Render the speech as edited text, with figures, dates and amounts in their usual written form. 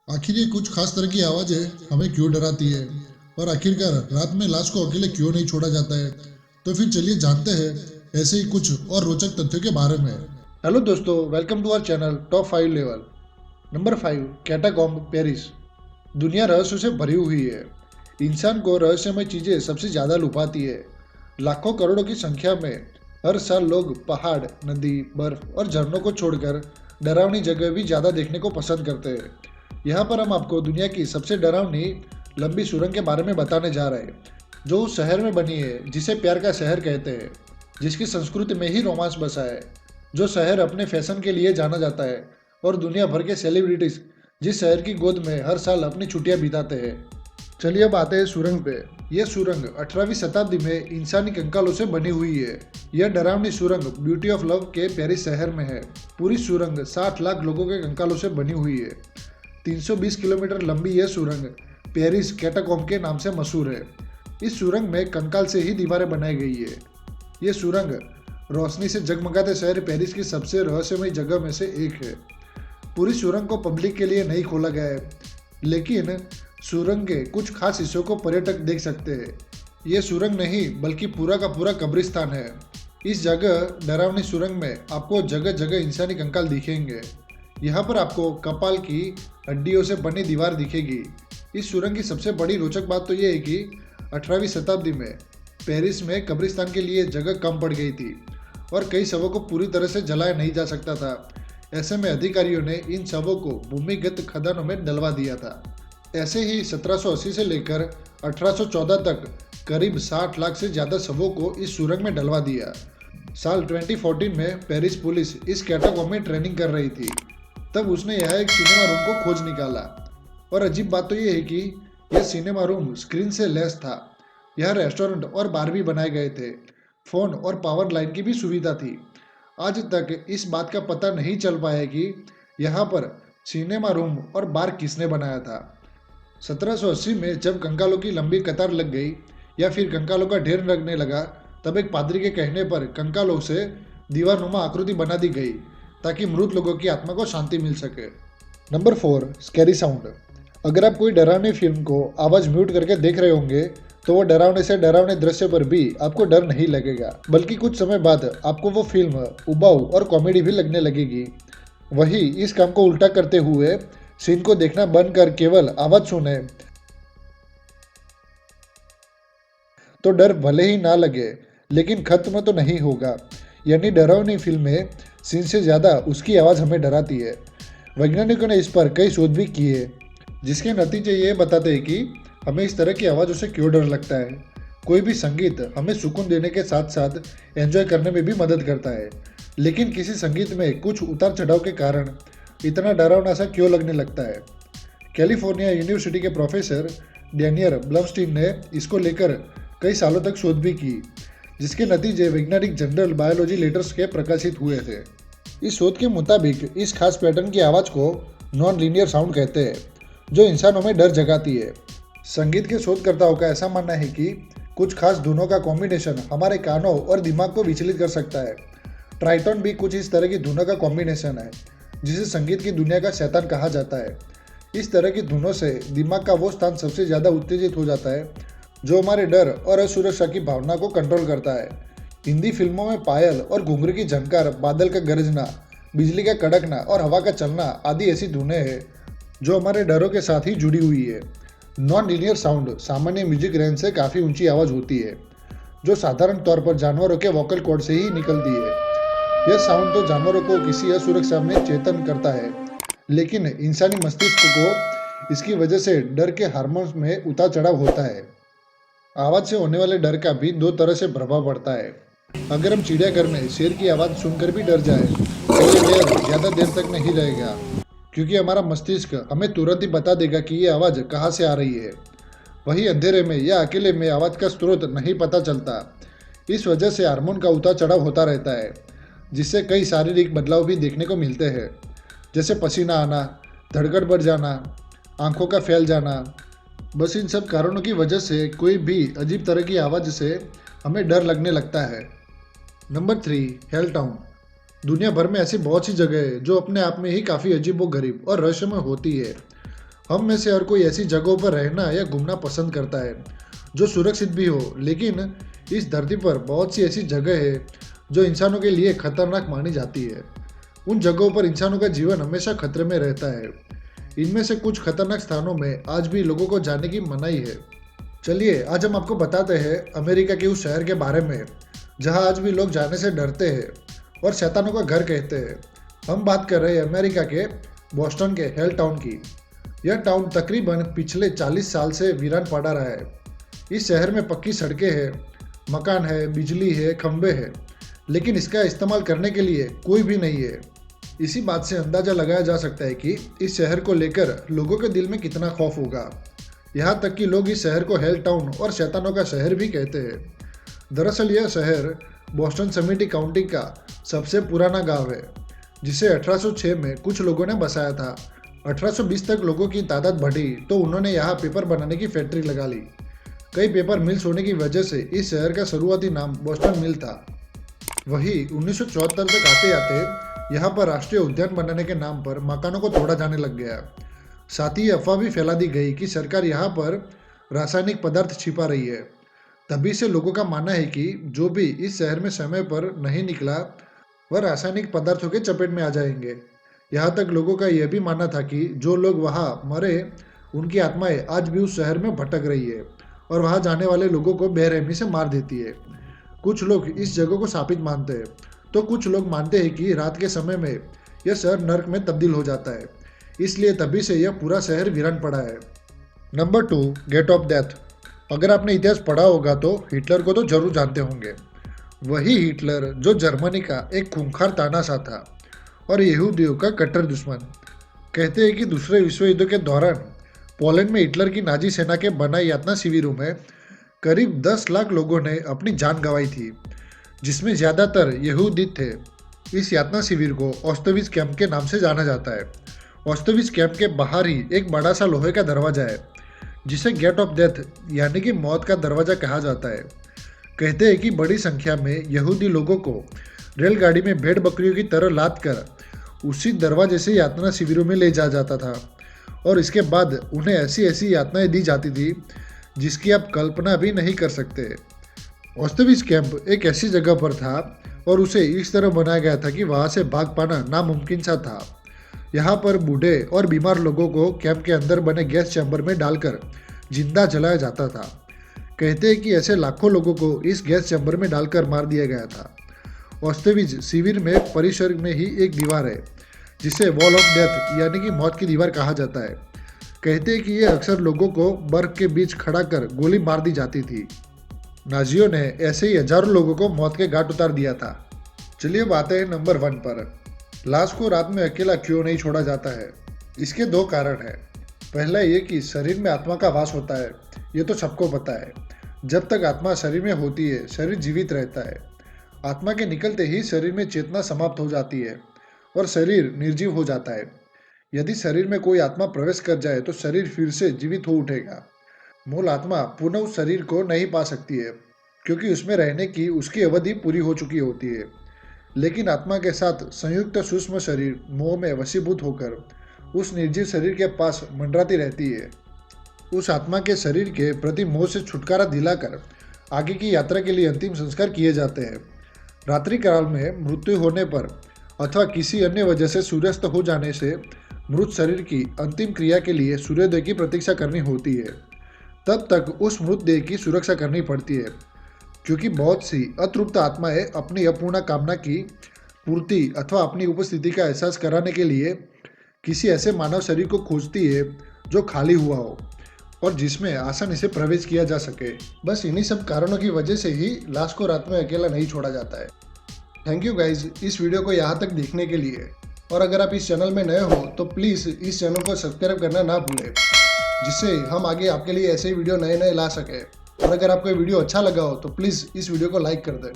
आखिर ये कुछ खास तरह की आवाजें हमें क्यों डराती है और आखिरकार रात में लाश को अकेले क्यों नहीं छोड़ा जाता है। तो फिर चलिए जानते हैं ऐसे ही कुछ और रोचक तथ्यों के बारे में। हेलो दोस्तों, welcome to our channel top 5 level. Number 5, catacomb Paris. दुनिया रहस्यों से भरी हुई है। इंसान को रहस्यमय चीजें सबसे ज्यादा लुभाती है। लाखों करोड़ों की संख्या में हर साल लोग पहाड़, नदी, बर्फ और झरनों को छोड़कर डरावनी जगह भी ज्यादा देखने को पसंद करते हैं। यहाँ पर हम आपको दुनिया की सबसे डरावनी लंबी सुरंग के बारे में बताने जा रहे हैं, जो उस शहर में बनी है जिसे प्यार का शहर कहते हैं, जिसकी संस्कृति में ही रोमांस बसा है। जो शहर अपने फैशन के लिए जाना जाता है और दुनिया भर के सेलिब्रिटीज जिस शहर की गोद में हर साल अपनी छुट्टियां बिताते हैं। चलिए अब आते हैं सुरंग पे। यह सुरंग 18वीं शताब्दी में इंसानी कंकालों से बनी हुई है। यह डरावनी सुरंग ब्यूटी ऑफ लव के पेरिस शहर में है। पूरी सुरंग 60 लाख लोगों के कंकालों से बनी हुई है। 320 किलोमीटर लंबी यह सुरंग पेरिस कैटाकॉम्ब के नाम से मशहूर है। इस सुरंग में कंकाल से ही दीवारें बनाई गई है। यह सुरंग रोशनी से जगमगाते शहर पेरिस की सबसे रहस्यमय जगह में से एक है। पूरी सुरंग को पब्लिक के लिए नहीं खोला गया है, लेकिन सुरंग के कुछ खास हिस्सों को पर्यटक देख सकते हैं। ये सुरंग नहीं बल्कि पूरा का पूरा कब्रिस्तान है। इस जगह डरावनी सुरंग में आपको जगह जगह इंसानी कंकाल दिखेंगे। यहाँ पर आपको कपाल की हड्डियों से बनी दीवार दिखेगी। इस सुरंग की सबसे बड़ी रोचक बात तो ये है कि 18वीं शताब्दी में पेरिस में कब्रिस्तान के लिए जगह कम पड़ गई थी और कई शवों को पूरी तरह से जलाया नहीं जा सकता था। ऐसे में अधिकारियों ने इन शवों को भूमिगत खदानों में डलवा दिया था। ऐसे ही 1780 से लेकर 1814 तक करीब 60 लाख से ज़्यादा शवों को इस सुरंग में डलवा दिया। साल 2014 में पेरिस पुलिस इस कैटाकॉम्ब में ट्रेनिंग कर रही थी। तब उसने यह एक सिनेमा रूम को खोज निकाला। और अजीब बात तो ये है कि यह सिनेमा रूम स्क्रीन से लैस था। यह रेस्टोरेंट और बार भी बनाए गए थे। फोन और पावर लाइन की भी सुविधा थी। आज तक इस बात का पता नहीं चल पाया कि यहाँ पर सिनेमा रूम और बार किसने बनाया था। 1780 में जब कंकालों की लंबी कतार लग गई या फिर कंकालों का ढेर लगने लगा, तब एक पादरी के कहने पर कंकालों से दीवारनुमा आकृति बना दी गई ताकि मृत लोगों की आत्मा को शांति मिल सके। Number 4, scary sound. अगर आप कोई डरावनी फिल्म को आवाज म्यूट करके देख रहे होंगे तो वो डरावने से डरावने दृश्य पर भी आपको डर नहीं लगेगा, बल्कि कुछ समय बाद आपको वो फिल्म उबाऊ और कॉमेडी भी लगने लगेगी। वही इस काम को उल्टा करते हुए सीन को देखना बंद कर केवल आवाज सुने तो डर भले ही ना लगे लेकिन खत्म तो नहीं होगा। यानी डरावनी फिल्में सीन से ज़्यादा उसकी आवाज़ हमें डराती है। वैज्ञानिकों ने इस पर कई शोध भी किए, जिसके नतीजे ये बताते हैं कि हमें इस तरह की आवाज़ों से क्यों डर लगता है। कोई भी संगीत हमें सुकून देने के साथ साथ एंजॉय करने में भी मदद करता है, लेकिन किसी संगीत में कुछ उतार चढ़ाव के कारण इतना डरावना सा क्यों लगने लगता है। कैलिफोर्निया यूनिवर्सिटी के प्रोफेसर डैनियल ब्लमस्टीन ने इसको लेकर कई सालों तक शोध भी की, जिसके नतीजे वैज्ञानिक जर्नल बायोलॉजी लेटर्स के प्रकाशित हुए थे। इस शोध के मुताबिक इस खास पैटर्न की आवाज़ को नॉन लीनियर साउंड कहते हैं, जो इंसानों में डर जगाती है। संगीत के शोधकर्ताओं का ऐसा मानना है कि कुछ खास धुनों का कॉम्बिनेशन हमारे कानों और दिमाग को विचलित कर सकता है। ट्राइटोन भी कुछ इस तरह की धुनों का कॉम्बिनेशन है, जिसे संगीत की दुनिया का शैतान कहा जाता है। इस तरह की धुनों से दिमाग का वो स्थान सबसे ज़्यादा उत्तेजित हो जाता है जो हमारे डर और असुरक्षा की भावना को कंट्रोल करता है। हिंदी फिल्मों में पायल और घुंघरू की झनकार, बादल का गरजना, बिजली का कड़कना और हवा का चलना आदि ऐसी धुनें हैं जो हमारे डरों के साथ ही जुड़ी हुई है। नॉन लीनियर साउंड सामान्य म्यूजिक रेंज से काफ़ी ऊंची आवाज़ होती है, जो साधारण तौर पर जानवरों के वोकल कॉर्ड से ही निकलती है। यह साउंड तो जानवरों को किसी असुरक्षा में चेतन करता है, लेकिन इंसानी मस्तिष्क को इसकी वजह से डर के हार्मोन्स में उतार चढ़ाव होता है। आवाज़ से होने वाले डर का भी दो तरह से प्रभाव पड़ता है। अगर हम चिड़ियाघर में शेर की आवाज़ सुनकर भी डर जाए तो ये डर ज़्यादा देर तक नहीं रहेगा, क्योंकि हमारा मस्तिष्क हमें तुरंत ही बता देगा कि ये आवाज़ कहाँ से आ रही है। वही अंधेरे में या अकेले में आवाज़ का स्रोत नहीं पता चलता। इस वजह से हार्मोन का उतार चढ़ाव होता रहता है, जिससे कई शारीरिक बदलाव भी देखने को मिलते हैं, जैसे पसीना आना, धड़कन बढ़ जाना, आंखों का फैल जाना। बस इन सब कारणों की वजह से कोई भी अजीब तरह की आवाज़ से हमें डर लगने लगता है। Number 3, hello town. दुनिया भर में ऐसी बहुत सी जगह है जो अपने आप में ही काफ़ी अजीबोगरीब और रहस्यमय होती है। हम में से हर कोई ऐसी जगहों पर रहना या घूमना पसंद करता है जो सुरक्षित भी हो, लेकिन इस धरती पर बहुत सी ऐसी जगह है जो इंसानों के लिए खतरनाक मानी जाती है। उन जगहों पर इंसानों का जीवन हमेशा खतरे में रहता है। इनमें से कुछ खतरनाक स्थानों में आज भी लोगों को जाने की मनाही है। चलिए आज हम आपको बताते हैं अमेरिका के उस शहर के बारे में जहां आज भी लोग जाने से डरते हैं और शैतानों का घर कहते हैं। हम बात कर रहे हैं अमेरिका के बोस्टन के हेल टाउन की। यह टाउन तकरीबन पिछले 40 साल से वीरान पड़ा रहा है। इस शहर में पक्की सड़कें हैं, मकान है, बिजली है, खंबे हैं, लेकिन इसका इस्तेमाल करने के लिए कोई भी नहीं है। इसी बात से अंदाजा लगाया जा सकता है कि इस शहर को लेकर लोगों के दिल में कितना खौफ होगा। यहाँ तक कि लोग इस शहर को हेल टाउन और शैतानों का शहर भी कहते हैं। दरअसल यह शहर बोस्टन समिटी काउंटी का सबसे पुराना गांव है, जिसे 1806 में कुछ लोगों ने बसाया था। 1820 तक लोगों की तादाद बढ़ी तो उन्होंने यहाँ पेपर बनाने की फैक्ट्री लगा ली। कई पेपर मिल्स होने की वजह से इस शहर का शुरुआती नाम बोस्टन मिल था। वही 1974 तक आते आते यहाँ पर राष्ट्रीय उद्यान बनाने के नाम पर मकानों को तोड़ा जाने लग गया। साथ ही अफवाह भी फैला दी गई कि सरकार यहाँ पर रासायनिक पदार्थ छिपा रही है। तभी से लोगों का मानना है कि जो भी इस शहर में समय पर नहीं निकला वह रासायनिक पदार्थों के चपेट में आ जाएंगे। यहाँ तक लोगों का यह भी मानना था कि जो लोग वहाँ मरे उनकी आत्माएं आज भी उस शहर में भटक रही है और वहाँ जाने वाले लोगों को बेरहमी से मार देती है। कुछ लोग इस जगह को शापित मानते हैं तो कुछ लोग मानते हैं कि रात के समय में यह शहर नर्क में तब्दील हो जाता है, इसलिए तभी से यह पूरा शहर वीरान पड़ा है। Number 2, gate of death. अगर आपने इतिहास पढ़ा होगा तो हिटलर को तो जरूर जानते होंगे। वही हिटलर जो जर्मनी का एक खूंखार तानाशाह था और यहूदियों का कट्टर दुश्मन। कहते हैं कि दूसरे विश्व युद्ध के दौरान पोलैंड में हिटलर की नाजी सेना के बनाए यातना शिविरों में करीब 10 लाख लोगों ने अपनी जान गंवाई थी, जिसमें ज़्यादातर यहूदी थे। इस यातना शिविर को ऑस्टविट्ज़ कैंप के नाम से जाना जाता है। ऑस्टविट्ज़ कैंप के बाहर ही एक बड़ा सा लोहे का दरवाज़ा है जिसे गेट ऑफ डेथ यानी कि मौत का दरवाज़ा कहा जाता है। कहते हैं कि बड़ी संख्या में यहूदी लोगों को रेलगाड़ी में भेड़ बकरियों की तरह लाद कर उसी दरवाजे से यातना शिविरों में ले जाया जाता था और इसके बाद उन्हें ऐसी ऐसी यातनाएं दी जाती थी जिसकी आप कल्पना भी नहीं कर सकते। ऑस्टविट्ज़ कैंप एक ऐसी जगह पर था और उसे इस तरह बनाया गया था कि वहाँ से भाग पाना नामुमकिन सा था। यहाँ पर बूढ़े और बीमार लोगों को कैंप के अंदर बने गैस चैम्बर में डालकर जिंदा जलाया जाता था। कहते हैं कि ऐसे लाखों लोगों को इस गैस चैम्बर में डालकर मार दिया गया था। ऑस्टविट्ज़ शिविर में परिसर में ही एक दीवार है जिसे वॉल ऑफ डेथ यानी कि मौत की दीवार कहा जाता है। कहते हैं कि ये अक्सर लोगों को बर्फ के बीच खड़ा कर गोली मार दी जाती थी। नाजियों ने ऐसे ही हजारों लोगों को मौत के घाट उतार दिया था। चलिए बात है नंबर 1 पर। लाश को रात में अकेला क्यों नहीं छोड़ा जाता है? इसके 2 कारण हैं। पहला ये कि शरीर में आत्मा का वास होता है, ये तो सबको पता है। जब तक आत्मा शरीर में होती है शरीर जीवित रहता है। आत्मा के निकलते ही शरीर में चेतना समाप्त हो जाती है और शरीर निर्जीव हो जाता है। यदि शरीर में कोई आत्मा प्रवेश कर जाए तो शरीर फिर से जीवित हो उठेगा। मूल आत्मा पुनः उस शरीर को नहीं पा सकती है क्योंकि उसमें रहने की उसकी अवधि पूरी हो चुकी होती है। लेकिन आत्मा के साथ संयुक्त सूक्ष्म शरीर मोह में वशीभूत होकर उस निर्जीव शरीर के पास मंडराती रहती है। उस आत्मा के शरीर के प्रति मोह से छुटकारा दिलाकर आगे की यात्रा के लिए अंतिम संस्कार किए जाते हैं। रात्रि काल में मृत्यु होने पर अथवा किसी अन्य वजह से सूर्यास्त हो जाने से मृत शरीर की अंतिम क्रिया के लिए सूर्योदय की प्रतीक्षा करनी होती है। तब तक उस मृत देह की सुरक्षा करनी पड़ती है क्योंकि बहुत सी अतृप्त आत्माएं अपनी अपूर्ण कामना की पूर्ति अथवा अपनी उपस्थिति का एहसास कराने के लिए किसी ऐसे मानव शरीर को खोजती है जो खाली हुआ हो और जिसमें आसानी से प्रवेश किया जा सके। बस इन्हीं सब कारणों की वजह से ही लाश को रात में अकेला नहीं छोड़ा जाता है। थैंक यू गाइज इस वीडियो को यहाँ तक देखने के लिए। और अगर आप इस चैनल में नए हो तो प्लीज़ इस चैनल को सब्सक्राइब करना ना भूलें, जिससे हम आगे आपके लिए ऐसे ही वीडियो नए नए ला सकें। और अगर आपको वीडियो अच्छा लगा हो तो प्लीज़ इस वीडियो को लाइक कर दें।